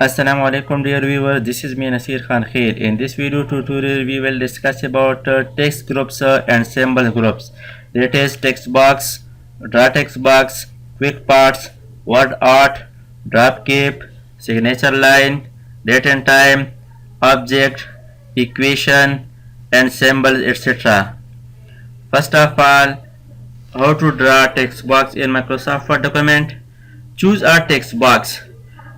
Assalamu alaikum dear viewers, this is me Nasir Khan Khair. In this video tutorial we will discuss about text groups and symbol groups. That is text box, draw text box, quick parts, word art, drop keep, signature line, date and time, object, equation and symbols etc. First of all, how to draw text box in Microsoft Word document. Choose a text box.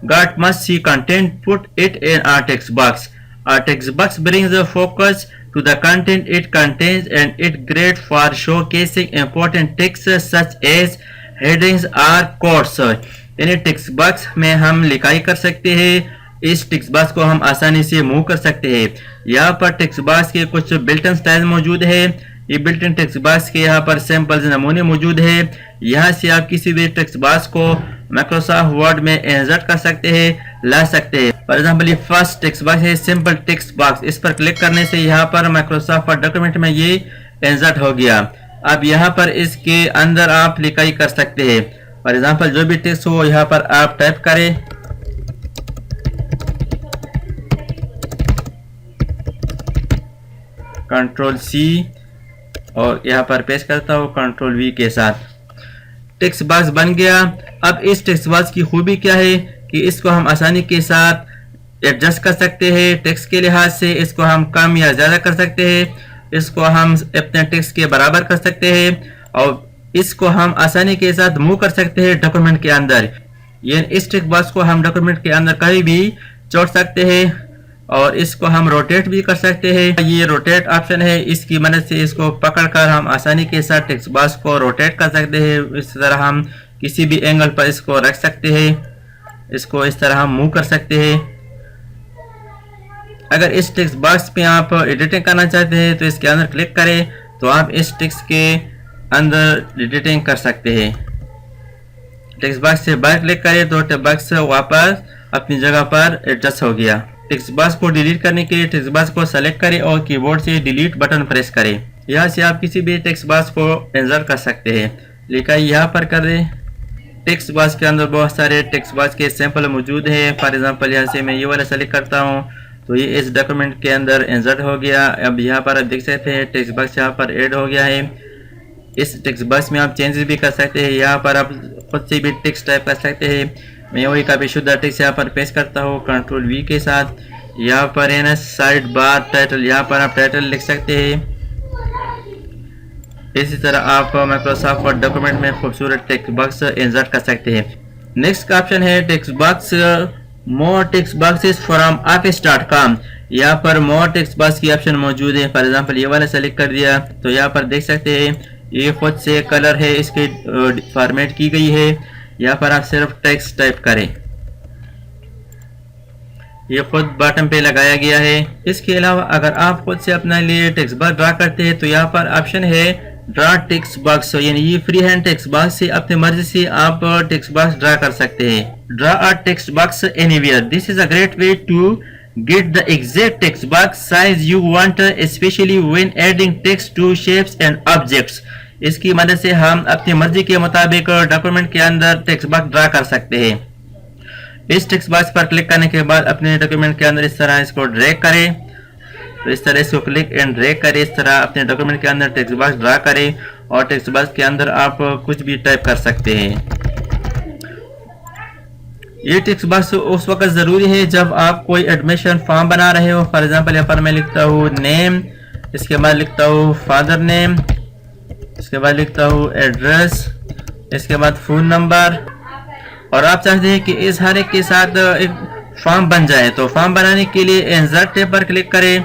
God must see content, put it in our text box. Our text box brings the focus to the content it contains and it great for showcasing important text such as headings or quotes. यानी text box में हम लिखाई कर सकते हैं। इस text box को हम आसानी से मूव कर सकते हैं। यहाँ पर टेक्स्ट बॉक्स के कुछ बिल्ट इन स्टाइल मौजूद है। ये बिल्ट इन टेक्स्ट बॉक्स के यहाँ पर सैंपल्स नमूने मौजूद है। यहाँ से आप किसी भी टेक्स्ट बॉक्स को माइक्रोसॉफ्ट वर्ड में इंसर्ट कर सकते हैं, ला सकते हैं। फॉर एग्जाम्पल ये फर्स्ट टेक्स्ट बॉक्स है सिंपल टेक्स्ट बॉक्स। इस पर क्लिक करने से यहाँ पर माइक्रोसॉफ्ट वर्ड डॉक्यूमेंट में ये इंसर्ट हो गया। अब यहाँ पर इसके अंदर आप लिखाई कर सकते हैं। फॉर एग्जाम्पल जो भी टेक्स्ट हो यहाँ पर आप टाइप करें। कंट्रोल सी और यहाँ पर पेस्ट करता हूँ कंट्रोल वी के साथ। टेक्स्ट बॉक्स बन गया। अब इस टेक्स्ट बॉक्स की खूबी क्या है कि इसको हम आसानी के साथ एडजस्ट कर सकते हैं। टेक्स्ट के लिहाज से इसको हम कम या ज़्यादा कर सकते हैं, इसको हम अपने टेक्स्ट के बराबर कर सकते हैं और इसको हम आसानी के साथ मूव कर सकते हैं डॉक्यूमेंट के अंदर। ये इस टेक्स्ट बॉक्स को हम डॉक्यूमेंट के अंदर कहीं भी छोड़ सकते हैं और इसको हम रोटेट भी कर सकते हैं। ये रोटेट ऑप्शन है, इसकी मदद से इसको पकड़कर हम आसानी के साथ टेक्स्ट बॉक्स को रोटेट कर सकते हैं। इस तरह हम किसी भी एंगल पर इसको रख सकते हैं, इसको इस तरह हम मूव कर सकते हैं। अगर इस टेक्स्ट बॉक्स पे आप एडिटिंग करना चाहते हैं तो इसके अंदर क्लिक करें तो आप इस टेक्स्ट के अंदर एडिटिंग कर सकते हैं। टेक्स्ट बॉक्स से बाहर क्लिक करें तो टेक्स्ट बॉक्स वापस अपनी जगह पर एडजस्ट हो गया। टेक्स्ट बॉक्स को डिलीट करने के लिए टेक्स्ट बॉक्स को सेलेक्ट करें और कीबोर्ड से डिलीट बटन प्रेस करें। यहाँ से आप किसी भी टेक्स्ट बॉक्स को इंसर्ट कर सकते हैं। लिखाई यहाँ पर कर दें। टेक्स्ट बॉक्स के अंदर बहुत सारे टेक्स्ट बॉक्स के सैंपल मौजूद हैं। फॉर एग्जांपल यहाँ से मैं ये वाला सेलेक्ट करता हूँ तो ये इस डॉक्यूमेंट के अंदर इंसर्ट हो गया। अब यहाँ पर आप देख सकते हैं टेक्स्ट बॉक्स यहाँ पर ऐड हो गया है। इस टेक्स्ट बॉक्स में आप चेंजेस भी कर सकते हैं। यहाँ पर आप खुद से भी टेक्स्ट टाइप कर सकते हैं। मैं वही काफ़ी शुद्ध टेक्स्ट यहाँ पर पेस्ट करता हूँ कंट्रोल वी के साथ। यहाँ पर है ना साइड बार टाइटल, यहाँ पर आप टाइटल लिख सकते हैं। इसी तरह आप माइक्रोसॉफ्ट वर्ड डॉक्यूमेंट में खूबसूरत टेक्स्ट बॉक्स इंसर्ट कर सकते हैं। नेक्स्ट का ऑप्शन है text box more text boxes from office.com। यहाँ पर मोर टेक्स्ट बॉक्स की ऑप्शन मौजूद है। फॉर एग्जांपल ये वाला सेलेक्ट कर दिया तो यहाँ पर देख सकते हैं ये खुद से कलर है, इसके फॉर्मेट की गई है। यहाँ पर आप सिर्फ टेक्स्ट टाइप करें, ये खुद बटन पे लगाया गया है। इसके अलावा अगर आप खुद से अपने लिए टेक्स्ट बॉक्स ड्रा करते हैं तो यहाँ पर ऑप्शन है ड्रा टेक्स्ट बॉक्स। यानी ये फ्री हैंड टेक्स्ट बॉक्स से अपनी मर्जी से आप टेक्स्ट बॉक्स ड्रा कर सकते हैं। Draw a text box anywhere. This is a great way to get the exact text box size you want, especially when adding text to shapes and objects। इसकी मदद से हम अपनी मर्जी के मुताबिक डॉक्यूमेंट के अंदर टेक्स्ट बॉक्स ड्रा कर सकते हैं। इस टेक्स्ट बॉक्स पर क्लिक करने के बाद अपने डॉक्यूमेंट के अंदर इस तरह इसको ड्रैग करें तो इस तरह इसको क्लिक एंड ड्रैग करें। इस तरह अपने डॉक्यूमेंट के अंदर टेक्स्ट बॉक्स ड्रा करें और टेक्स्ट बॉक्स के अंदर आप कुछ भी टाइप कर सकते हैं। ये टेक्स्ट बॉक्स उस वक्त ज़रूरी है जब आप कोई एडमिशन फॉर्म बना रहे हो। फॉर एग्जांपल यहाँ पर मैं लिखता हूँ नेम, इसके बाद लिखता हूँ फादर नेम, इसके बाद लिखता हूँ एड्रेस, इसके बाद फ़ोन नंबर और आप चाहते हैं कि इस हर एक के साथ एक फॉर्म बन जाए। तो फॉर्म बनाने के लिए इंसर्ट टैब पर क्लिक करें,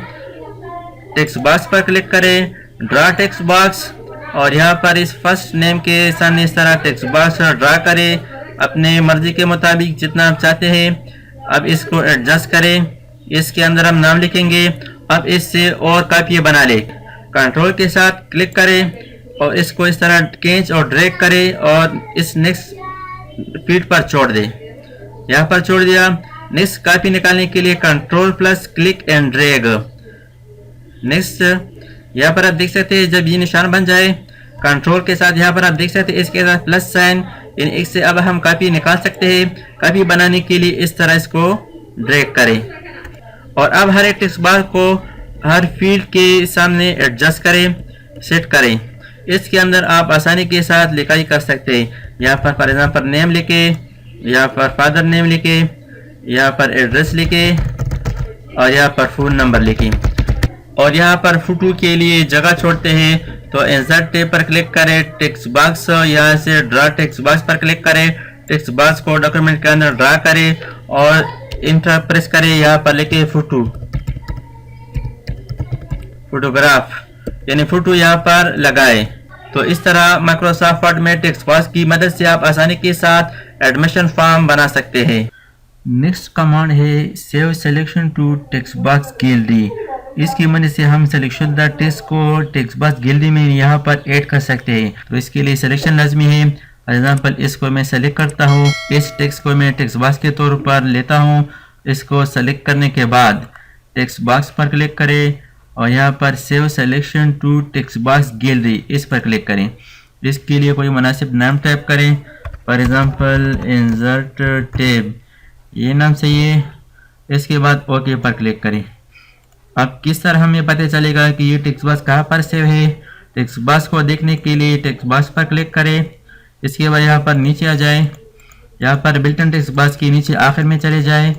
टेक्स्ट बॉक्स पर क्लिक करें, ड्रा टेक्स्ट बॉक्स और यहाँ पर इस फर्स्ट नेम के सामने इस तरह टेक्स्ट बॉक्स ड्रा करें अपने मर्जी के मुताबिक जितना आप चाहते हैं। अब इसको एडजस्ट करें, इसके अंदर हम नाम लिखेंगे। अब इससे और काफी बना ले, कंट्रोल के साथ क्लिक करें और इसको इस तरह खींच और ड्रैग करें और इस नेक्स्ट फील्ड पर छोड़ दें। यहाँ पर छोड़ दिया। नेक्स्ट कॉपी निकालने के लिए control plus click and drag. Next यहाँ पर आप देख सकते हैं जब ये निशान बन जाए कंट्रोल के साथ यहाँ पर आप देख सकते हैं इसके साथ प्लस साइन, इससे अब हम कॉपी निकाल सकते हैं। कॉपी बनाने के लिए इस तरह इसको ड्रैग करें और अब हर एक टेक्स्ट बॉक्स को हर फील्ड के सामने एडजस्ट करें, सेट करें। इसके अंदर आप आसानी के साथ लिखाई कर सकते हैं। यहाँ पर फॉर एग्जाम्पल नेम लिखे, यहाँ पर फादर नेम लिखे, यहाँ पर एड्रेस लिखे और यहाँ पर फ़ोन नंबर लिखे और यहाँ पर फोटो के लिए जगह छोड़ते हैं तो इंसर्ट टैब पर क्लिक करें, टेक्स्ट बॉक्स यहाँ से ड्रा टेक्स्ट बॉक्स पर क्लिक करें, टेक्स्ट बॉक्स को डॉक्यूमेंट के अंदर ड्रा करें और इंटर प्रेस करें। यहाँ पर लिखे फोटोग्राफ यानी फोटो यहाँ पर लगाए। तो इस तरह माइक्रोसॉफ्ट वर्ड में टेक्स्ट बॉक्स की मदद से आप आसानी के साथ एडमिशन फॉर्म बना सकते हैं। नेक्स्ट कमांड है save selection to text box gallery. इसकी मदद से हम सिलेक्शन द टेक्स्ट को टेक्स्ट बॉक्स गैलरी में यहाँ पर ऐड कर सकते हैं। तो इसके लिए सिलेक्शन लाजमी है। फॉर एग्जाम्पल इसको मैं सेलेक्ट करता हूँ, इस टेक्स्ट को मैं टेक्स्ट बॉक्स के तौर पर लेता हूँ। इसको सेलेक्ट करने के बाद टेक्स्ट बॉक्स पर क्लिक करें और यहाँ पर save selection to text box gallery इस पर क्लिक करें। इसके लिए कोई मुनासिब नाम टाइप करें, फॉर एग्जाम्पल इंसर्ट टैब, ये नाम चाहिए। इसके बाद ओके पर क्लिक करें। अब किस तरह हमें पता चलेगा कि ये टेक्स्ट बॉक्स कहाँ पर सेव है? टेक्स्ट बॉक्स को देखने के लिए टेक्स्ट बॉक्स पर क्लिक करें। इसके बाद यहाँ पर नीचे आ जाए, यहाँ पर बिल्टन टेक्स्ट बॉक्स के नीचे आखिर में चले जाए।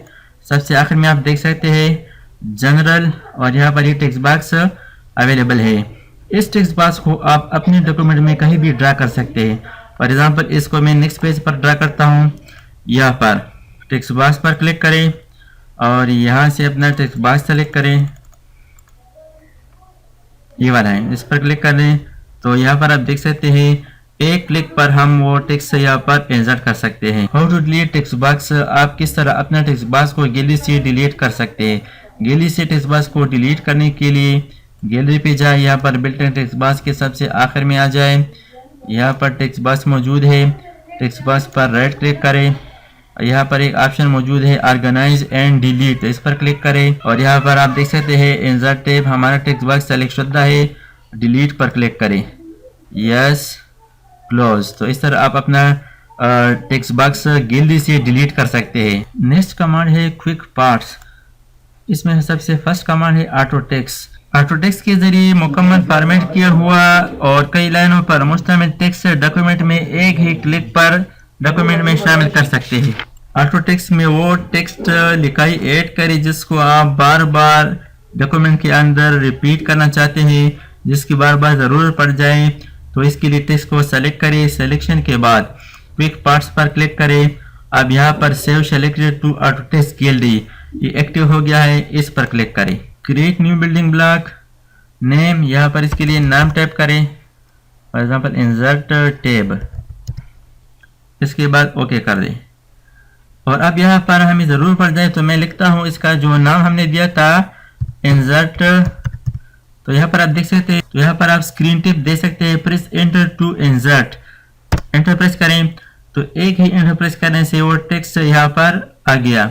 सबसे आखिर में आप देख सकते हैं जनरल और यहाँ पर ये टेक्स्ट बॉक्स अवेलेबल है। इस टेक्स्ट बॉक्स को आप अपने डॉक्यूमेंट में कहीं भी ड्रा कर सकते हैं। फॉर एग्जांपल इसको मैं नेक्स्ट पेज पर ड्रा करता हूँ। यहाँ पर टेक्स्ट बॉक्स पर क्लिक करें और यहाँ से अपना टेक्स्ट बॉक्स सेलेक्ट करें, ये वाला है, इस पर क्लिक कर दें। तो यहाँ पर आप देख सकते हैं एक क्लिक पर हम वो टेक्स्ट यहाँ पर इंसर्ट कर सकते हैं। How to delete text box, आप किस तरह अपना टेक्स्ट बॉक्स को गैलरी से डिलीट कर सकते हैं। गैलरी से टेक्स्ट बॉक्स को डिलीट करने के लिए गैलरी पे जाए, यहाँ पर बिल्टन टेक्स्ट बॉक्स के सबसे आखिर में आ जाए। यहाँ पर टेक्स्ट बॉक्स मौजूद है, टेक्स्ट बॉक्स पर राइट क्लिक करें। यहाँ पर एक ऑप्शन मौजूद है ऑर्गेनाइज एंड डिलीट, इस पर क्लिक करें और यहाँ पर आप देख सकते हैं इंसर्ट टैब, हमारा टेक्स्ट बॉक्स सेलेक्ट शुदा है। डिलीट पर क्लिक करें, यस क्लोज। तो इस तरह आप अपना टेक्स्ट बॉक्स गैलरी से डिलीट कर सकते हैं। नेक्स्ट कमांड है क्विक पार्ट्स। इसमें सबसे फर्स्ट कमांड है ऑटो टेक्स्ट। ऑटो टेक्स्ट के जरिए मुकम्मल फॉर्मेट किया हुआ और कई लाइनों पर मुश्तमिल टेक्स्ट डॉक्यूमेंट में एक ही क्लिक पर डॉक्यूमेंट में शामिल कर सकते हैं। ऑटो टेक्स्ट में वो टेक्स्ट लिखाई ऐड करें जिसको आप बार बार डॉक्यूमेंट के अंदर रिपीट करना चाहते हैं, जिसकी बार बार ज़रूरत पड़ जाए। तो इसके लिए टेक्स्ट को सेलेक्ट करें। सिलेक्शन के बाद क्विक पार्ट्स पर क्लिक करें। अब यहाँ पर save selected to auto text gallery, ये एक्टिव हो गया है, इस पर क्लिक करें। Create new building block name, यहाँ पर इसके लिए नाम टाइप करें, फॉर एग्जाम्पल इंसर्ट टैब। इसके बाद ओके कर दें और अब यहाँ पर हमें ज़रूर पड़ जाए तो मैं लिखता हूँ इसका जो नाम हमने दिया था इंसर्ट। तो यहाँ पर आप देख सकते हैं, तो यहाँ पर आप स्क्रीन टिप दे सकते हैं, press enter to insert. Enter press करें तो एक ही एंटर प्रेस करने से वो टेक्स्ट यहाँ पर आ गया।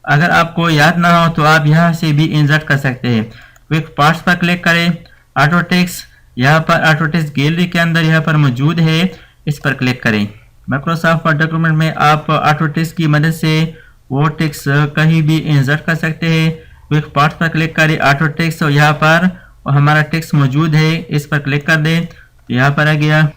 अगर आपको याद ना हो तो आप यहाँ से भी इंसर्ट कर सकते हैं। क्विक पार्ट्स पर क्लिक करें, ऑटो टेक्स्ट, यहाँ पर ऑटो टेक्स्ट गैलरी के अंदर यहाँ पर मौजूद है, इस पर क्लिक करें। माइक्रोसॉफ्ट वर्ड डॉक्यूमेंट में आप ऑटो टेक्स्ट की मदद से वो टेक्स्ट कहीं भी इंसर्ट कर सकते हैं। क्विक पार्ट्स पर क्लिक करें, ऑटो टेक्स्ट, और यहाँ पर हमारा टेक्स्ट मौजूद है, इस पर क्लिक कर दें तो यहाँ पर आ गया।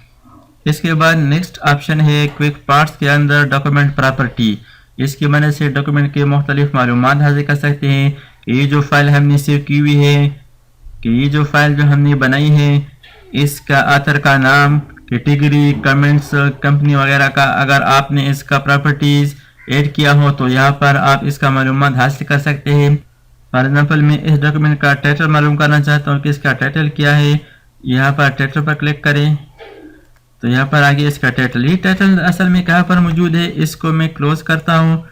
इसके बाद नेक्स्ट ऑप्शन है क्विक पार्ट्स के अंदर डॉक्यूमेंट प्रॉपर्टी। इसकी मदद से डॉक्यूमेंट के मुख्तलिफ मालूमात हासिल कर सकते हैं कि ये जो फाइल हमने सेव की हुई है, कि ये जो फाइल जो हमने बनाई है, इसका ऑथर का नाम, कैटेगरी, कमेंट्स, कंपनी वगैरह का। अगर आपने इसका प्रॉपर्टीज ऐड किया हो तो यहाँ पर आप इसका मालूमात हासिल कर सकते हैं। फॉर एग्जाम्पल मैं इस डॉक्यूमेंट का टाइटल मालूम करना चाहता हूँ कि इसका टाइटल क्या है। यहाँ पर टाइटल पर क्लिक करें तो यहाँ पर आगे इसका टाइटल, ये टाइटल असल में कहाँ पर मौजूद है, इसको मैं क्लोज करता हूँ।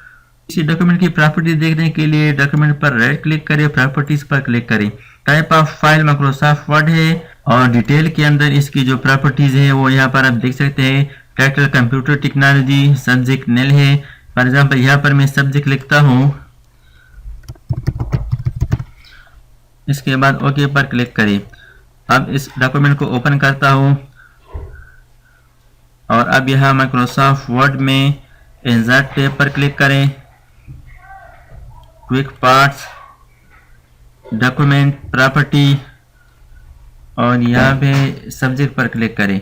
इसी डॉक्यूमेंट की प्रॉपर्टी देखने के लिए डॉक्यूमेंट पर राइट क्लिक करें, प्रॉपर्टीज पर क्लिक करें। Type of file Microsoft word है और डिटेल के अंदर इसकी जो प्रॉपर्टीज है वो यहाँ पर आप देख सकते हैं। Title computer technology, subject nail है। फॉर एग्जाम्पल यहाँ पर मैं सब्जेक्ट लिखता हूँ, इसके बाद ओके पर क्लिक करें। अब इस डॉक्यूमेंट को ओपन करता हूँ और अब यहाँ माइक्रोसॉफ्ट वर्ड में इंसर्ट टैब पर क्लिक करें। क्विक पार्ट्स, डॉक्यूमेंट, प्रॉपर्टी और यहाँ पे सब्जेक्ट पर क्लिक करें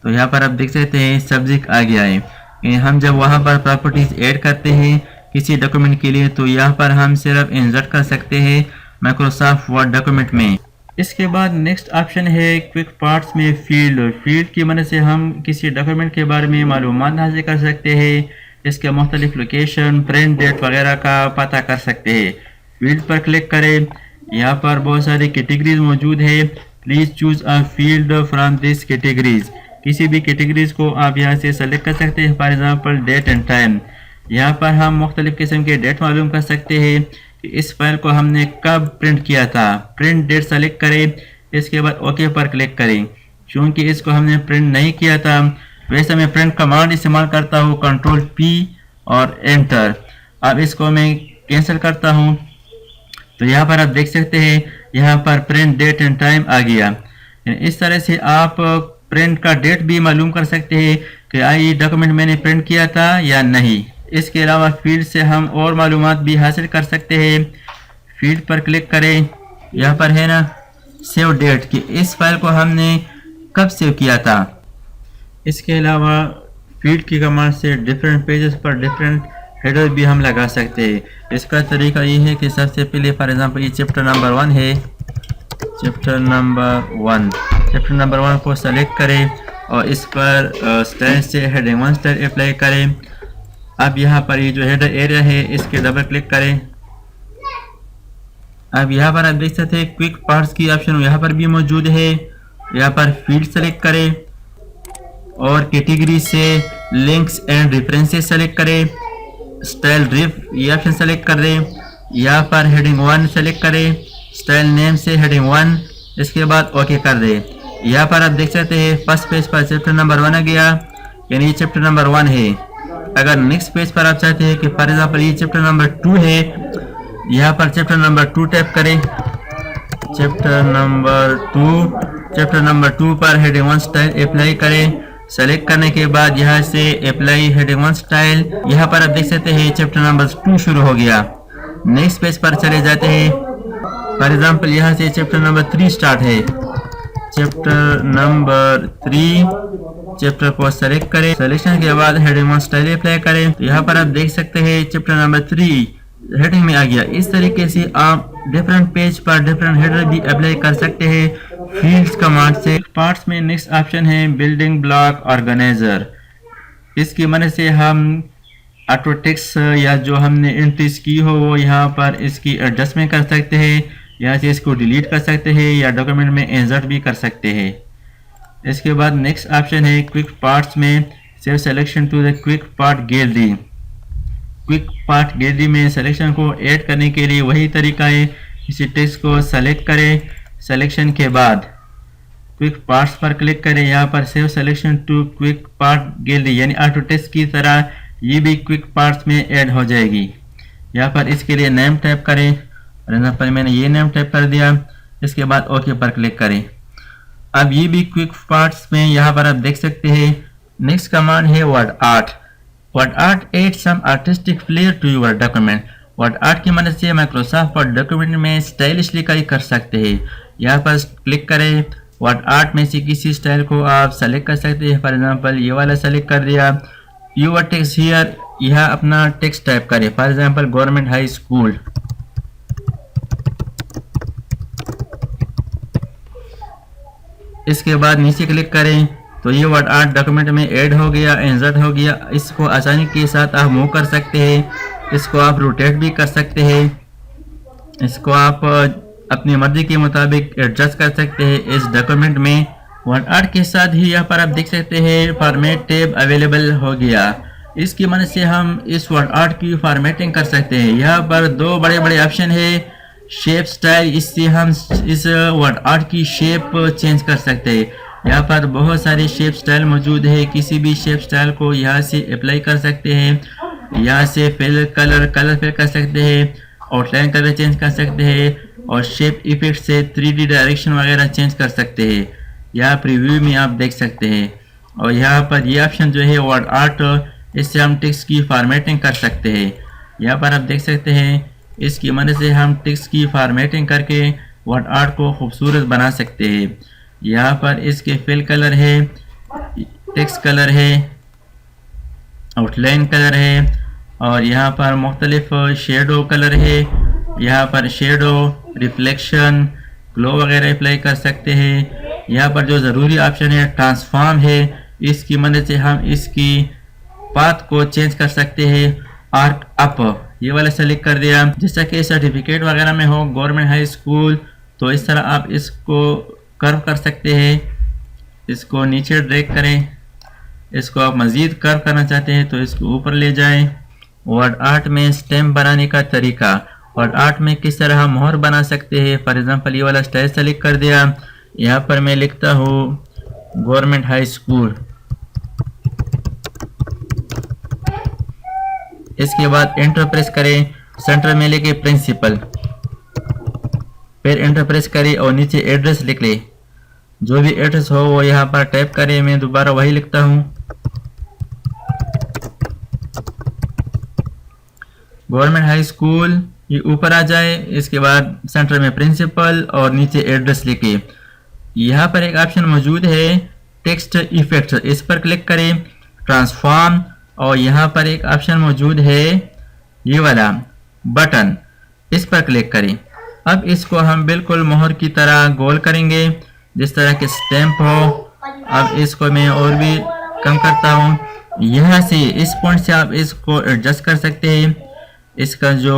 तो यहाँ पर आप देख सकते हैं सब्जेक्ट आ गया है। हम जब वहाँ पर प्रॉपर्टीज ऐड करते हैं किसी डॉक्यूमेंट के लिए तो यहाँ पर हम सिर्फ इंसर्ट कर सकते हैं माइक्रोसॉफ्ट वर्ड डॉक्यूमेंट में। इसके बाद नेक्स्ट ऑप्शन है क्विक पार्ट्स में फील्ड की मदद से हम किसी डॉक्यूमेंट के बारे में मालूमात हासिल कर सकते हैं, इसके मुख्तलिफ लोकेशन, प्रिंट डेट वगैरह का पता कर सकते हैं। फील्ड पर क्लिक करें, यहाँ पर बहुत सारी कैटेगरीज मौजूद है। Please choose a field from this categories, किसी भी कैटेगरीज को आप यहाँ से सेलेक्ट कर सकते हैं। For example date and time, यहाँ पर हम मुख्तलिफ किस्म के डेट मालूम कर सकते हैं कि इस फाइल को हमने कब प्रिंट किया था। प्रिंट डेट सेलेक्ट करें, इसके बाद ओके पर क्लिक करें। क्योंकि इसको हमने प्रिंट नहीं किया था, वैसे मैं प्रिंट कमांड इस्तेमाल करता हूँ, कंट्रोल P और एंटर। अब इसको मैं कैंसिल करता हूँ तो यहाँ पर आप देख सकते हैं यहाँ पर प्रिंट डेट एंड टाइम आ गया। इस तरह से आप प्रिंट का डेट भी मालूम कर सकते हैं कि ये डॉक्यूमेंट मैंने प्रिंट किया था या नहीं। इसके अलावा फील्ड से हम और मालूमात भी हासिल कर सकते हैं। फील्ड पर क्लिक करें, यहाँ पर है ना सेव डेट कि इस फाइल को हमने कब सेव किया था। इसके अलावा फील्ड की कमांड से डिफरेंट पेजेस पर डिफरेंट हेडर भी हम लगा सकते हैं। इसका तरीका ये है कि सबसे पहले फॉर एग्जांपल ये चैप्टर नंबर 1 है, चैप्टर नंबर 1 को सेलेक्ट करें और इस पर स्टाइल से हेडिंग 1 स्टाइल अप्लाई करें। अब यहाँ पर ये जो हेडर एरिया है इसके डबल क्लिक करें। अब यहाँ पर आप देख सकते हैं क्विक पार्ट्स की ऑप्शन यहाँ पर भी मौजूद है। यहाँ पर फील्ड सेलेक्ट करें और कैटेगरी से लिंक्स एंड रेफरेंसेस सेलेक्ट करें। स्टाइल रिफ ये ऑप्शन सेलेक्ट कर दें। यहाँ पर हेडिंग 1 सेलेक्ट करें, स्टाइल नेम से हेडिंग 1, इसके बाद ओके कर दें। यहाँ पर आप देख सकते हैं फर्स्ट पेज पर चैप्टर नंबर 1 आ गया, यानी ये चैप्टर नंबर 1 है। अगर नेक्स्ट पेज पर आप चाहते हैं कि फॉर एग्जांपल ये चैप्टर नंबर 2 है, यहाँ पर चैप्टर नंबर 2 टाइप करें। चैप्टर नंबर 2 पर हेडिंग 1 स्टाइल अप्लाई करें। सेलेक्ट करने के बाद यहाँ से अप्लाई हेडिंग 1 स्टाइल, यहाँ पर आप देख सकते हैं चैप्टर नंबर 2 शुरू हो गया। नेक्स्ट पेज पर चले जाते हैं। फॉर एग्जांपल यहाँ से चैप्टर नंबर 3 स्टार्ट है। चैप्टर नंबर 3 चैप्टर को सेलेक्ट करें। सिलेक्शन के बाद हेडिंग 1 स्टाइल अप्लाई करें तो यहाँ पर आप देख सकते हैं चैप्टर नंबर 3 हेडिंग में आ गया। इस तरीके से आप डिफरेंट पेज पर डिफरेंट हेडर भी अप्लाई कर सकते हैं फील्ड्स कमांड से। पार्ट्स में नेक्स्ट ऑप्शन है बिल्डिंग ब्लॉक ऑर्गेनाइजर। इसकी मदद से हम ऑटो टेक्स्ट या जो हमने एंट्रीज की हो वो यहाँ पर इसकी एडजस्टमेंट कर सकते हैं, यहाँ से इसको डिलीट कर सकते हैं या डॉक्यूमेंट में इंसर्ट भी कर सकते हैं। इसके बाद नेक्स्ट ऑप्शन है क्विक पार्ट्स में save selection to the quick part gallery. Quick part gallery में सिलेक्शन को ऐड करने के लिए वही तरीका है, किसी टेक्स्ट को सेलेक्ट करें, सिलेक्शन के बाद क्विक पार्ट्स पर क्लिक करें। यहाँ पर save selection to quick part gallery यानी ऑटो टेक्स्ट की तरह ये भी क्विक पार्ट्स में ऐड हो जाएगी। यहाँ पर इसके लिए नेम टाइप करें, फॉर एग्जांपल मैंने ये नेम टाइप कर दिया। इसके बाद ओके पर क्लिक करें। अब ये भी क्विक पार्ट्स में यहाँ पर आप देख सकते हैं। नेक्स्ट कमांड है word art. Word art add some artistic flair to your document. Word art की मदद से माइक्रोसॉफ्ट वर्ड डॉक्यूमेंट में स्टाइलिश लिखाई कर सकते हैं। यहाँ पर क्लिक करें, वर्ड आर्ट में से किसी स्टाइल को आप सेलेक्ट कर सकते हैं। फॉर एग्जांपल ये वाला सेलेक्ट कर दिया। योर टेक्स्ट हियर, यह अपना टेक्स्ट टाइप करें, for example government high school. इसके बाद नीचे क्लिक करें तो ये वर्ड आर्ट डॉक्यूमेंट में ऐड हो गया, इंसर्ट हो गया। इसको आसानी के साथ आप मूव कर सकते हैं, इसको आप रोटेट भी कर सकते हैं, इसको आप अपनी मर्जी के मुताबिक एडजस्ट कर सकते हैं इस डॉक्यूमेंट में। वर्ड आर्ट के साथ ही यहाँ पर आप देख सकते हैं फॉर्मेट टैब अवेलेबल हो गया। इसकी मदद से हम इस वर्ड आर्ट की फॉर्मेटिंग कर सकते हैं। यहाँ पर दो बड़े बड़े ऑप्शन है, शेप स्टाइल, इससे हम इस वर्ड आर्ट की शेप चेंज कर सकते हैं। यहाँ पर बहुत सारे शेप स्टाइल मौजूद है, किसी भी शेप स्टाइल को यहाँ से अप्लाई कर सकते हैं। यहाँ से फिल कलर फिल कर सकते हैं, आउटलाइन कलर चेंज कर सकते हैं और शेप इफेक्ट से 3D डायरेक्शन वगैरह चेंज कर सकते हैं। यहाँ प्रीव्यू में आप देख सकते हैं। और यहाँ पर ये ऑप्शन जो है वर्ड आर्ट, इससे हम टेक्स्ट की फॉर्मेटिंग कर सकते हैं। यहाँ पर आप देख सकते हैं इसकी मदद से हम टेक्स्ट की फॉर्मेटिंग करके वर्ड आर्ट को खूबसूरत बना सकते हैं। यहाँ पर इसके फिल कलर है, टेक्स्ट कलर है, आउटलाइन कलर है और यहाँ पर मुख्तलिफ शेडो कलर है। यहाँ पर शेडो, रिफ्लेक्शन, ग्लो वगैरह अप्लाई कर सकते हैं। यहाँ पर जो ज़रूरी ऑप्शन है ट्रांसफॉर्म है, इसकी मदद से हम इसकी पाथ को चेंज कर सकते हैं। आर्क अप ये वाला सेलेक्ट कर दिया। जैसा कि सर्टिफिकेट वगैरह में हो गवर्नमेंट हाई स्कूल, तो इस तरह आप इसको कर्व कर सकते हैं। इसको नीचे ड्रैग करें। इसको आप मज़ीद कर्व करना चाहते हैं तो इसको ऊपर ले जाएं। वर्ड आर्ट में स्टेम बनाने का तरीका, वर्ड आर्ट में किस तरह हम मोहर बना सकते हैं। फॉर एग्जांपल ये वाला स्टाइल सेलेक्ट कर दिया। यहाँ पर मैं लिखता हूँ गवर्नमेंट हाई स्कूल। इसके बाद एंटर प्रेस करें, सेंटर में लेके प्रिंसिपल, फिर एंटर प्रेस करें और नीचे एड्रेस लिख ले। जो भी एड्रेस हो वो यहाँ पर टाइप करें। मैं दोबारा वही लिखता हूँ, गवर्नमेंट हाई स्कूल। ये ऊपर आ जाए। इसके बाद सेंटर में प्रिंसिपल और नीचे एड्रेस लिखे। यहाँ पर एक ऑप्शन मौजूद है टेक्स्ट इफेक्ट, इस पर क्लिक करें, ट्रांसफॉर्म। और यहाँ पर एक ऑप्शन मौजूद है ये वाला बटन, इस पर क्लिक करें। अब इसको हम बिल्कुल मोहर की तरह गोल करेंगे, जिस तरह के स्टैम्प हो। अब इसको मैं और भी कम करता हूँ। यहाँ से इस पॉइंट से आप इसको एडजस्ट कर सकते हैं। इसका जो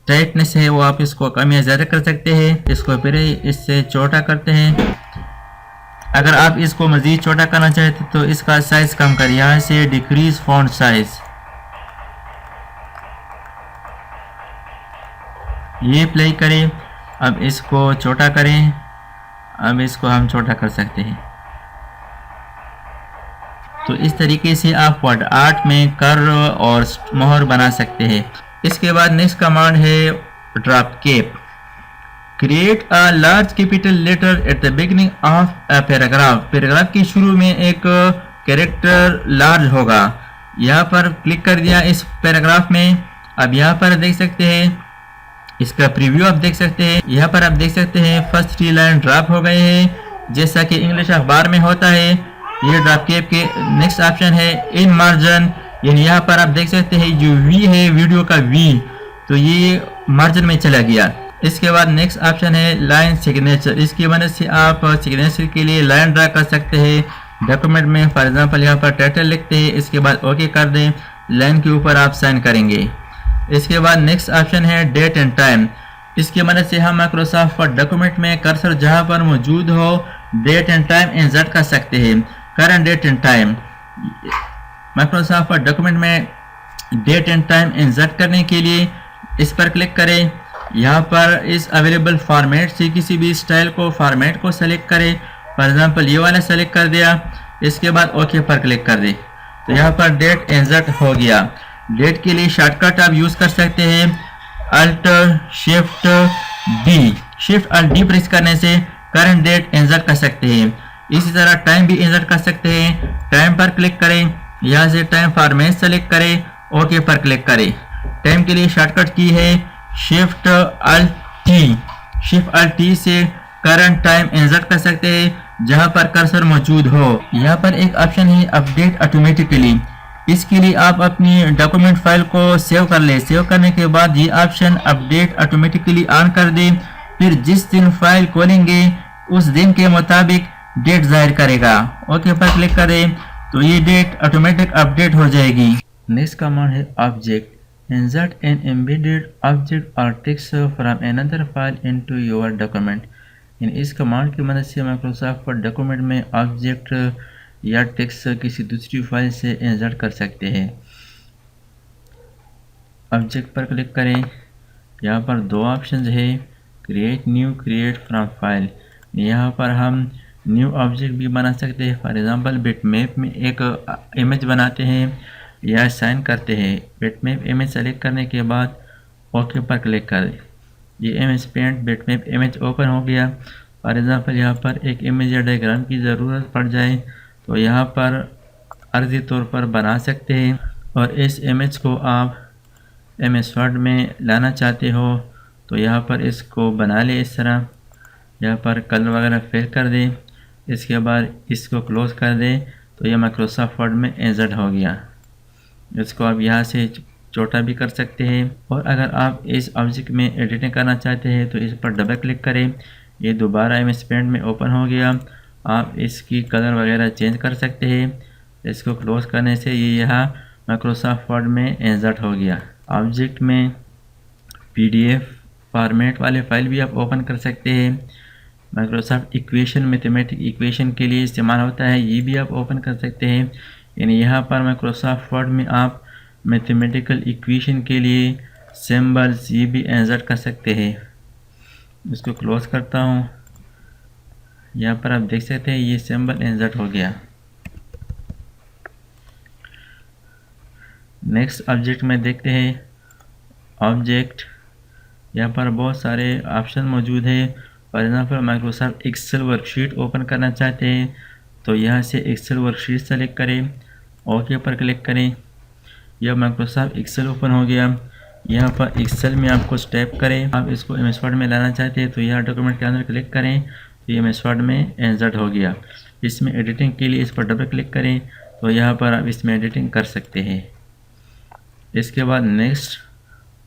टाइटनेस है वो आप इसको कम या ज़्यादा कर सकते हैं। इसको फिर इससे छोटा करते हैं। अगर आप इसको मज़ीद छोटा करना चाहते तो इसका साइज़ कम करें। यहाँ से डिक्रीज फॉन्ट साइज, ये प्ले करें। अब इसको छोटा करें। अब इसको हम छोटा कर सकते हैं। तो इस तरीके से आप वर्ड आर्ट में कर्व और मोहर बना सकते हैं। इसके बाद नेक्स्ट कमांड है drop cap. Create a large capital letter at the beginning of a paragraph. Paragraph के शुरू में एक कैरेक्टर लार्ज होगा। यहाँ पर क्लिक कर दिया इस पैराग्राफ में। अब यहाँ पर देख सकते हैं, इसका प्रीव्यू आप देख सकते हैं। यहाँ पर आप देख सकते हैं फर्स्ट 3 लाइन ड्रॉप हो गए हैं, जैसा कि इंग्लिश अखबार में होता है। ये ड्रॉप कैप के नेक्स्ट ऑप्शन है इन मार्जिन, यानी यहाँ पर आप देख सकते हैं जो वी है वीडियो का वी, तो ये मार्जिन में चला गया। इसके बाद नेक्स्ट ऑप्शन है लाइन सिग्नेचर। इसकी मदद से आप सिग्नेचर के लिए लाइन ड्रा कर सकते हैं डॉक्यूमेंट में। फॉर एग्जांपल यहाँ पर टाइटल लिखते हैं, इसके बाद ओके कर दें, लाइन के ऊपर आप साइन करेंगे। इसके बाद नेक्स्ट ऑप्शन है डेट एंड टाइम। इसकी मदद से हम माइक्रोसॉफ्ट वर्ड डॉक्यूमेंट में कर्सर जहाँ पर मौजूद हो डेट एंड टाइम इंसर्ट कर सकते हैं। Current date and time, Microsoft Word document में डेट एंड टाइम इंसर्ट करने के लिए इस पर क्लिक करें। यहाँ पर इस अवेलेबल फॉर्मेट से किसी भी स्टाइल को फॉर्मेट को सेलेक्ट करें। फॉर एग्जांपल ये वाला सेलेक्ट कर दिया। इसके बाद ओके पर क्लिक कर दें, तो यहाँ पर डेट इंसर्ट हो गया। डेट के लिए शॉर्टकट आप यूज़ कर सकते हैं alt shift D. Shift alt D press करने से करंट डेट इंसर्ट कर सकते हैं। इसी तरह टाइम भी इंसर्ट कर सकते हैं। टाइम पर क्लिक करें, यहाँ से टाइम फॉर्मेट सेलेक्ट करें, ओके पर क्लिक करें। टाइम के लिए शॉर्टकट की है shift alt T. Shift alt T से करंट टाइम इंसर्ट कर सकते हैं जहां पर कर्सर मौजूद हो। यहाँ पर एक ऑप्शन है अपडेट ऑटोमेटिकली। इसके लिए आप अपनी डॉक्यूमेंट फाइल को सेव कर ले। सेव करने के बाद ये ऑप्शन अपडेट ऑटोमेटिकली ऑन कर दें। फिर जिस दिन फाइल खोलेंगे उस दिन के मुताबिक डेट जाहिर करेगा। ओके पर क्लिक करें तो ये डेट ऑटोमेटिक अपडेट हो जाएगी। नेक्स्ट कमांड है object. Insert an embedded object or text from another file into your document। इस कमांड की मदद से माइक्रोसॉफ्ट वर्ड डॉक्यूमेंट में ऑब्जेक्ट या टेक्स्ट किसी दूसरी फाइल से इंसर्ट कर सकते हैं। ऑब्जेक्ट पर क्लिक करें। यहाँ पर 2 ऑप्शंस है create new, create from file. यहाँ पर हम न्यू ऑब्जेक्ट भी बना सकते हैं। फॉर एग्जांपल बिटमैप में एक इमेज बनाते हैं या साइन करते हैं। बिटमैप इमेज सेलेक्ट करने के बाद ओके पर क्लिक करें। ये image paint bitmap image open हो गया। फॉर एग्जांपल यहाँ पर एक इमेज या डायग्राम की ज़रूरत पड़ जाए तो यहाँ पर अर्जी तौर पर बना सकते हैं और इस इमेज को आप MS वर्ड में लाना चाहते हो तो यहाँ पर इसको बना ले इस तरह, यहाँ पर कलर वगैरह फिल कर दे, इसके बाद इसको क्लोज़ कर दे तो यह माइक्रोसॉफ्ट वर्ड में इंसर्ट हो गया। इसको आप यहाँ से छोटा भी कर सकते हैं। और अगर आप इस ऑब्जेक्ट में एडिटिंग करना चाहते हैं तो इस पर डबल क्लिक करें, ये दोबारा MS पेंट में ओपन हो गया। आप इसकी कलर वगैरह चेंज कर सकते हैं। इसको क्लोज करने से ये यहाँ माइक्रोसॉफ्ट वर्ड में इंसर्ट हो गया। ऑब्जेक्ट में PDF फॉर्मेट वाले फाइल भी आप ओपन कर सकते हैं। माइक्रोसॉफ्ट इक्वेशन मैथमेटिक इक्वेशन के लिए इस्तेमाल होता है, ये भी आप ओपन कर सकते हैं। यानी यहाँ पर माइक्रोसॉफ्ट वर्ड में आप मैथमेटिकल इक्वेशन के लिए सिंबल्स ये भी इंसर्ट कर सकते हैं। इसको क्लोज करता हूँ, यहाँ पर आप देख सकते हैं ये सिंबल इंसर्ट हो गया। नेक्स्ट ऑब्जेक्ट में देखते हैं। ऑब्जेक्ट, यहाँ पर बहुत सारे ऑप्शन मौजूद है। For example Microsoft Excel worksheet open करना चाहते हैं तो यहाँ से एक्सेल वर्कशीट सेलेक्ट करें, ओके पर क्लिक करें। यह माइक्रोसॉफ्ट एक्सेल ओपन हो गया। यहाँ पर एक्सेल में आप कुछ टाइप करें। आप इसको MS वर्ड में लाना चाहते हैं तो यहाँ डॉक्यूमेंट के अंदर क्लिक करें तो ये MS वर्ड में इंसर्ट हो गया। इसमें एडिटिंग के लिए इस पर डबल क्लिक करें तो यहाँ पर आप इसमें एडिटिंग कर सकते हैं। इसके बाद नेक्स्ट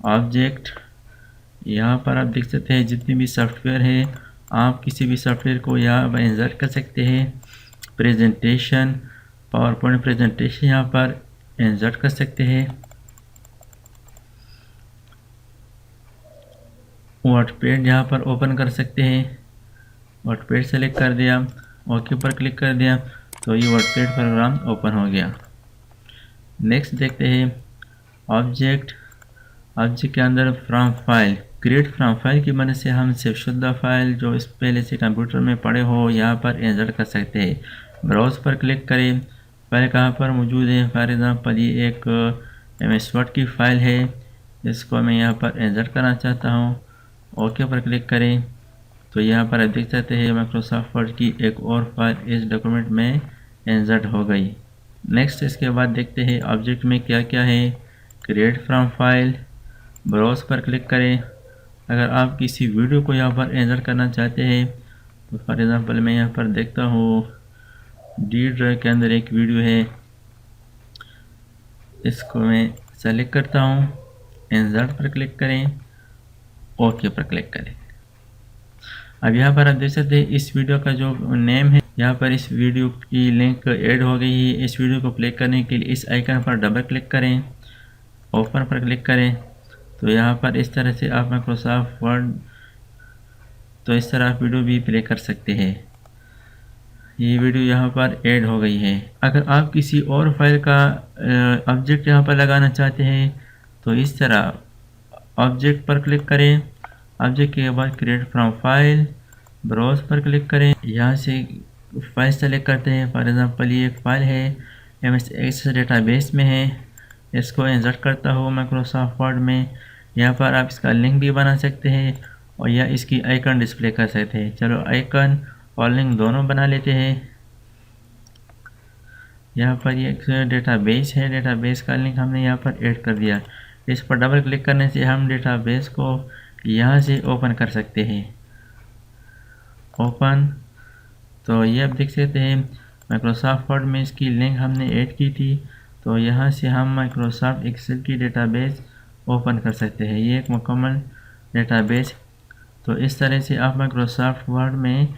ऑब्जेक्ट, यहाँ पर आप देख सकते हैं जितनी भी सॉफ्टवेयर है आप किसी भी सॉफ्टवेयर को यहाँ पर इंसर्ट कर सकते हैं। प्रेजेंटेशन, पावर पॉइंट प्रेजेंटेशन यहाँ पर इंसर्ट कर सकते हैं। वर्डपैड यहाँ पर ओपन कर सकते हैं। वर्डपैड सेलेक्ट कर दिया, ओके पर क्लिक कर दिया तो ये वर्डपैड प्रोग्राम ओपन हो गया। नेक्स्ट देखते हैं ऑब्जेक्ट। ऑब्जेक्ट के अंदर from file, create from file की मदद से हम सेवशुदा फाइल जो इस पहले से कंप्यूटर में पड़े हो यहाँ पर इंसर्ट कर सकते हैं। ब्राउज पर क्लिक करें, फाइल कहाँ पर मौजूद है। फॉर एग्जांपल ये एक MS वर्ड की फ़ाइल है, इसको मैं यहाँ पर इंसर्ट करना चाहता हूँ। ओके पर क्लिक करें तो यहाँ पर आप देख सकते हैं माइक्रोसॉफ्ट वर्ड की एक और फाइल इस डॉक्यूमेंट में इंसर्ट हो गई। नेक्स्ट इसके बाद देखते हैं ऑब्जेक्ट में क्या क्या है। क्रिएट फ्रॉम फाइल, ब्राउज पर क्लिक करें। अगर आप किसी वीडियो को यहाँ पर इंसर्ट करना चाहते हैं तो फॉर एग्जांपल मैं यहाँ पर देखता हूँ डी ड्राइव के अंदर एक वीडियो है, इसको मैं सेलेक्ट करता हूँ, इंसर्ट पर क्लिक करें, ओके पर क्लिक करें। अब यहाँ पर आप देख सकते हैं इस वीडियो का जो नेम है, यहाँ पर इस वीडियो की लिंक ऐड हो गई है। इस वीडियो को प्ले करने के लिए इस आइकन पर डबल क्लिक करें, ओपन पर क्लिक करें तो यहाँ पर इस तरह से आप माइक्रोसॉफ्ट वर्ड तो इस तरह आप वीडियो भी प्ले कर सकते हैं। ये वीडियो यहाँ पर ऐड हो गई है। अगर आप किसी और फाइल का ऑब्जेक्ट यहाँ पर लगाना चाहते हैं तो इस तरह ऑब्जेक्ट पर क्लिक करें। ऑब्जेक्ट के बाद क्रिएट फ्रॉम फाइल, ब्राउज पर क्लिक करें, यहाँ से फाइल सेलेक्ट करते हैं। फॉर एग्जांपल ये एक फाइल है MS एक्सेस डेटाबेस में है, इसको इंसर्ट करता हूँ माइक्रोसॉफ्ट वर्ड में। यहाँ पर आप इसका लिंक भी बना सकते हैं और या इसकी आइकन डिस्प्ले कर सकते हैं। चलो आइकन और लिंक दोनों बना लेते हैं। यहाँ पर ये एक डेटाबेस है, डेटाबेस का लिंक हमने यहाँ पर ऐड कर दिया। इस पर डबल क्लिक करने से हम डेटाबेस को यहाँ से ओपन कर सकते हैं। ओपन तो ये आप देख सकते हैं माइक्रोसॉफ्ट वर्ड में इसकी लिंक हमने ऐड की थी, तो यहाँ से हम माइक्रोसॉफ्ट एक्सेल की डेटाबेस ओपन कर सकते हैं। ये एक मुकम्मल डेटाबेस। तो इस तरह से आप माइक्रोसॉफ्ट वर्ड में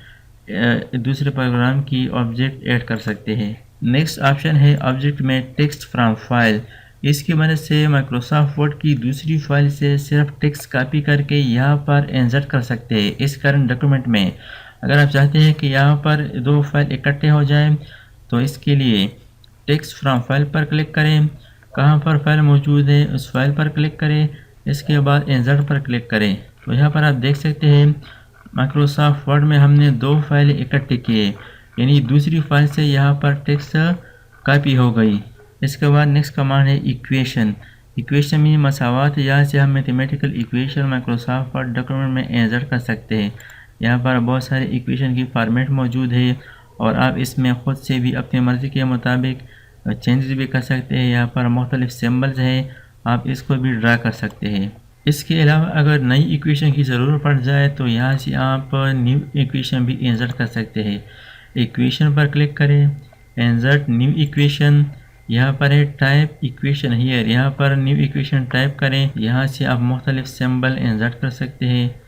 दूसरे प्रोग्राम की ऑब्जेक्ट ऐड कर सकते हैं। नेक्स्ट ऑप्शन है ऑब्जेक्ट में टेक्स्ट फ्रॉम फाइल। इसकी मदद से माइक्रोसॉफ्ट वर्ड की दूसरी फाइल से सिर्फ टेक्स्ट कॉपी करके यहाँ पर इंसर्ट कर सकते हैं। इस करंट डॉक्यूमेंट में अगर आप चाहते हैं कि यहाँ पर दो फाइल इकट्ठे हो जाएं तो इसके लिए टेक्स्ट फ्रॉम फाइल पर क्लिक करें, कहाँ पर फाइल मौजूद है उस फाइल पर क्लिक करें, इसके बाद इंसर्ट पर क्लिक करें। तो यहाँ पर आप देख सकते हैं माइक्रोसॉफ्ट वर्ड में हमने दो फाइलें इकट्ठे किए, यानी दूसरी फाइल से यहाँ पर टेक्स्ट कॉपी हो गई। इसके बाद नेक्स्ट कमांड है इक्वेशन। इक्वेशन में मसावात, यहाँ से हम mathematical equation Microsoft Word document में इंसर्ट कर सकते हैं। यहाँ पर बहुत सारे इक्वेशन की फॉर्मेट मौजूद है और आप इसमें ख़ुद से भी अपनी मर्ज़ी के मुताबिक चेंजेस भी कर सकते हैं। यहाँ पर मुख्तलिफ सिम्बल्स हैं, आप इसको भी ड्रा कर सकते हैं। इसके अलावा अगर नई इक्वेशन की ज़रूरत पड़ जाए तो यहाँ से आप न्यू इक्वेशन भी इंसर्ट कर सकते हैं। इक्वेशन पर क्लिक करें, इंसर्ट न्यू इक्वेशन, यहाँ पर है टाइप इक्वेशन हियर, यहाँ पर न्यू इक्वेशन टाइप करें। यहाँ से आप मुख्तलिफ सिंबल इंसर्ट कर सकते हैं।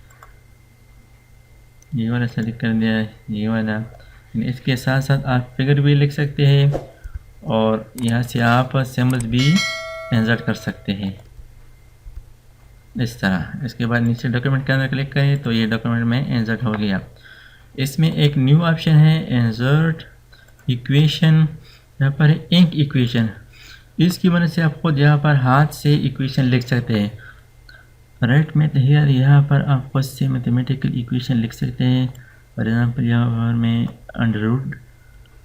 ये वाला सेलेक्ट कर दिया है, ये वाला। इसके साथ साथ आप फिगर भी लिख सकते हैं और यहाँ से आप सिंबल्स भी इंसर्ट कर सकते हैं इस तरह। इसके बाद नीचे डॉक्यूमेंट के अंदर क्लिक करें तो ये डॉक्यूमेंट में इंसर्ट हो गया। इसमें एक न्यू ऑप्शन है इंसर्ट इक्वेशन, यहाँ पर है इंक इक्वेशन। इसकी मदद से आप खुद यहाँ पर हाथ से इक्वेशन लिख सकते हैं। राइट में हियर, यहाँ पर आप खुद से मैथमेटिकल इक्वेशन लिख सकते हैं। फॉर एग्जाम्पल यहाँ पर मैं अंडर रूट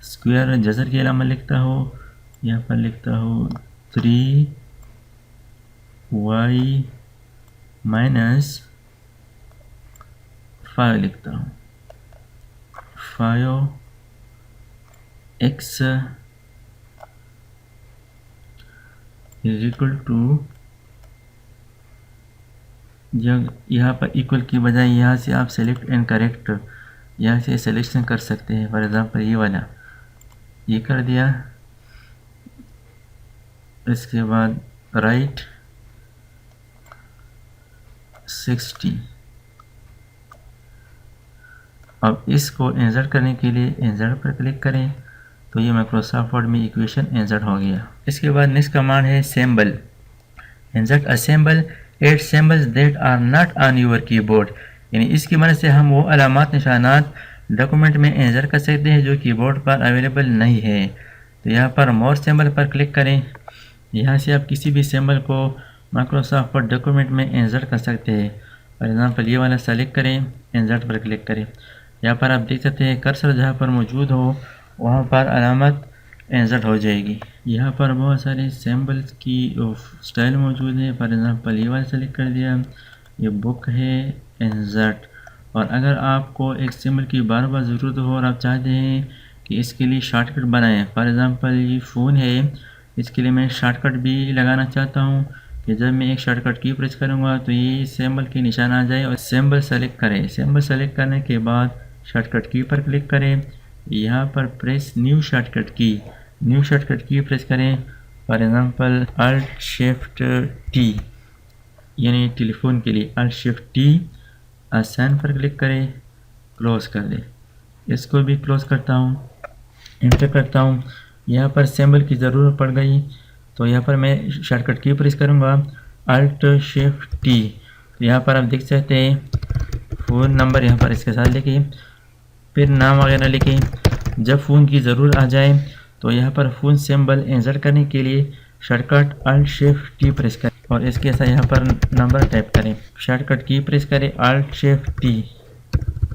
स्क्वायर जज़र के अलावा लिखता हूँ, यहाँ पर लिखता हूँ 3y माइनस 5 लिखता हूँ, 5x इज इक्वल टू, जब यहाँ पर इक्वल की बजाय यहाँ से आप सेलेक्ट एंड करेक्ट यहाँ से सिलेक्शन कर सकते हैं। फॉर एग्जांपल ये वाला, ये कर दिया। इसके बाद राइट 60। अब इसको इंसर्ट करने के लिए इंसर्ट पर क्लिक करें तो ये माइक्रोसॉफ्ट वर्ड में इक्वेशन इंसर्ट हो गया। इसके बाद नेक्स्ट कमांड है symbol, insert a symbol at symbols that are not on your keyboard. यानी इसकी मदद से हम वो अलामात निशानात डॉक्यूमेंट में इंसर्ट कर सकते हैं जो कीबोर्ड पर अवेलेबल नहीं है। तो यहाँ पर मोर सिंबल पर क्लिक करें, यहाँ से आप किसी भी सिंबल को माइक्रोसॉफ्ट वर्ड डॉक्यूमेंट में इंसर्ट कर सकते हैं। फॉर एग्जांपल ये वाला सेलेक्ट करें, इंसर्ट पर क्लिक करें। यहाँ पर आप देख सकते हैं कर्सर जहाँ पर मौजूद हो वहाँ पर अलामत इंसर्ट हो जाएगी। यहाँ पर बहुत सारे सिंबल्स की स्टाइल मौजूद है। फॉर एग्जांपल ये वाला सेलेक्ट कर दिया, ये बुक है, इंसर्ट। और अगर आपको एक सिंबल की बार बार ज़रूरत हो और आप चाहते हैं कि इसके लिए शॉर्टकट बनाएं, फॉर एग्जांपल ये फ़ोन है, इसके लिए मैं शॉर्टकट भी लगाना चाहता हूँ कि जब मैं एक शॉर्टकट की प्रेस करूँगा तो ये सिंबल के निशान आ जाए और सिंबल सेलेक्ट करें। सिंबल सेलेक्ट करने के बाद शॉर्टकट की पर क्लिक करें, यहाँ पर press new shortcut key, new shortcut key press करें। For example alt shift T, यानी टेलीफोन के लिए अल्ट शिफ्ट टी। आसान पर क्लिक करें, क्लोज़ कर दें। इसको भी क्लोज़ करता हूँ, एंटर करता हूँ। यहाँ पर सिंबल की ज़रूरत पड़ गई तो यहाँ पर मैं शॉर्टकट की प्रेस करूँगा अल्ट शिफ्ट टी। तो यहाँ पर आप देख सकते हैं फ़ोन नंबर यहाँ पर इसके साथ लिखिए, फिर नाम वगैरह लिखें। जब फ़ोन की ज़रूरत आ जाए तो यहाँ पर फ़ोन सिंबल इंसर्ट करने के लिए shortcut alt shift T press करें और इसके साथ यहाँ पर नंबर टाइप करें। शॉर्टकट की प्रेस करें अल्ट शिफ्ट टी,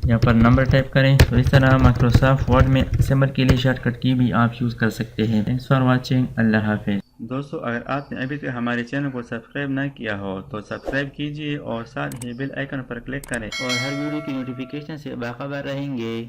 यहाँ पर नंबर टाइप करें। तो इस तरह माइक्रोसॉफ्ट वर्ड में सिंबल के लिए शॉर्टकट की भी आप यूज़ कर सकते हैं। थैंक्स फॉर वाचिंग, अल्लाह हाफिज़। दोस्तों, अगर आपने अभी तक हमारे चैनल को सब्सक्राइब ना किया हो तो सब्सक्राइब कीजिए और साथ ही बेल आइकन पर क्लिक करें और हर वीडियो की नोटिफिकेशन से बाखबर रहेंगे।